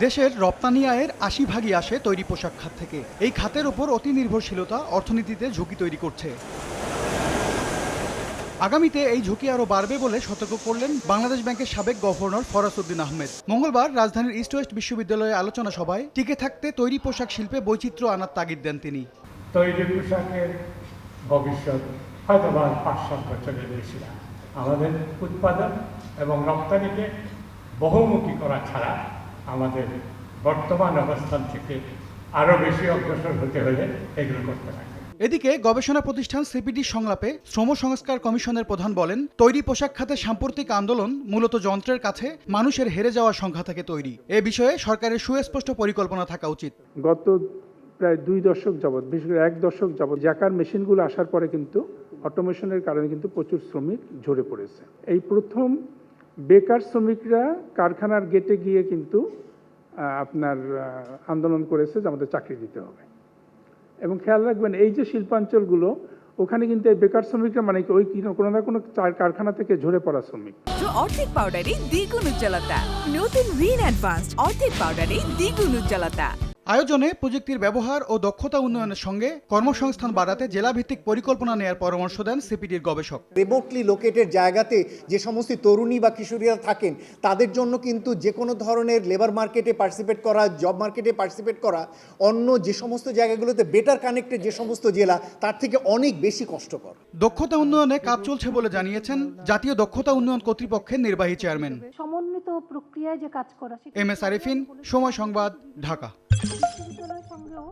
দেশের রপ্তানি আয়ের ৮০% আসে তৈরি পোশাক খাত থেকে। এই খাতের ওপর অতি নির্ভরশীলতা অর্থনীতিতে ঝুঁকি তৈরি করছে। আগামীতে এই ঝুঁকি আরও বাড়বে বলে সতর্ক করলেন বাংলাদেশ ব্যাংকের সাবেক গভর্নর ফরাজ উদ্দিন আহমেদ। মঙ্গলবার রাজধানীর ইস্ট ওয়েস্ট বিশ্ববিদ্যালয়ে আলোচনা সভায় টিকে থাকতে তৈরি পোশাক শিল্পে বৈচিত্র্য আনার তাগিদ দেন তিনি। তৈরি পোশাকের ভবিষ্যৎ হয়তো ৫-৭ বছরের বেশি না। আমাদের উৎপাদন এবং রপ্তানিকে বহুমুখী করা ছাড়া আমাদের বর্তমান অবস্থান থেকে আরও বেশি অগ্রসর হতে হলে এগুলো করতে হবে। এদিকে গবেষণা প্রতিষ্ঠান সিপিডি সংলাপে শ্রম সংস্কার কমিশনের প্রধান বলেন, তৈরি পোশাক খাতে সাম্প্রতিক আন্দোলন মূলত যন্ত্রের কাছে মানুষের হেরে যাওয়ার সংখ্যা থেকে তৈরি। এ বিষয়ে সরকারের সুস্পষ্ট পরিকল্পনা থাকা উচিত। গত প্রায় 2 দশক যাবৎ, বিশেষ করে 1 দশক যাবৎ জ্যাকার মেশিনগুলো আসার পরে কিন্তু অটোমেশনের কারণে কিন্তু প্রচুর শ্রমিক ঝরে পড়েছে। এই প্রথম বেকার শ্রমিকরা কারখানার গেটে গিয়ে কিন্তু আপনার আন্দোলন করেছে যে আমাদের চাকরি দিতে হবে। এবং খেয়াল রাখবেন, এই যে শিল্পাঞ্চলগুলো, ওখানে কিন্তু এই বেকার শ্রমিকরা মানে ওই কোনো না কোনো কারখানা থেকে ঝরে পড়া শ্রমিক। অর্ধেক পাউডারে দ্বিগুণ উজ্জ্বলতা, নতুন রিন অ্যাডভান্সড অর্ধেক পাউডারে দ্বিগুণ উজ্জ্বলতা। আয়োজনে প্রযুক্তির ব্যবহার ও দক্ষতা উন্নয়নের সঙ্গে কর্মসংস্থান বাড়াতে জেলাভিত্তিক পরিকল্পনা নেওয়ার পরামর্শ দেন সিপিডির গবেষক। রিমোটলি লোকেটেড জায়গাতে যে সমস্ত তরুণী বা কিশোরীরা থাকেন, তাদের জন্য কিন্তু যে কোনো ধরনের লেবার মার্কেটে পার্টিসিপেট করা, জব মার্কেটে পার্টিসিপেট করা অন্য যে সমস্ত জায়গাগুলোতে বেটার কানেক্টেড যে সমস্ত জেলা, তার থেকে অনেক বেশি কষ্টকর। দক্ষতা উন্নয়নে কাজ চলছে বলে জানিয়েছেন জাতীয় দক্ষতা উন্নয়ন কর্তৃপক্ষের নির্বাহী চেয়ারম্যান। সমন্বিত প্রক্রিয়ায় যে কাজ করা, এম এস আরিফিন, সময় সংবাদ, ঢাকা। বিশ্ববিদ্যালয়ের সঙ্গেও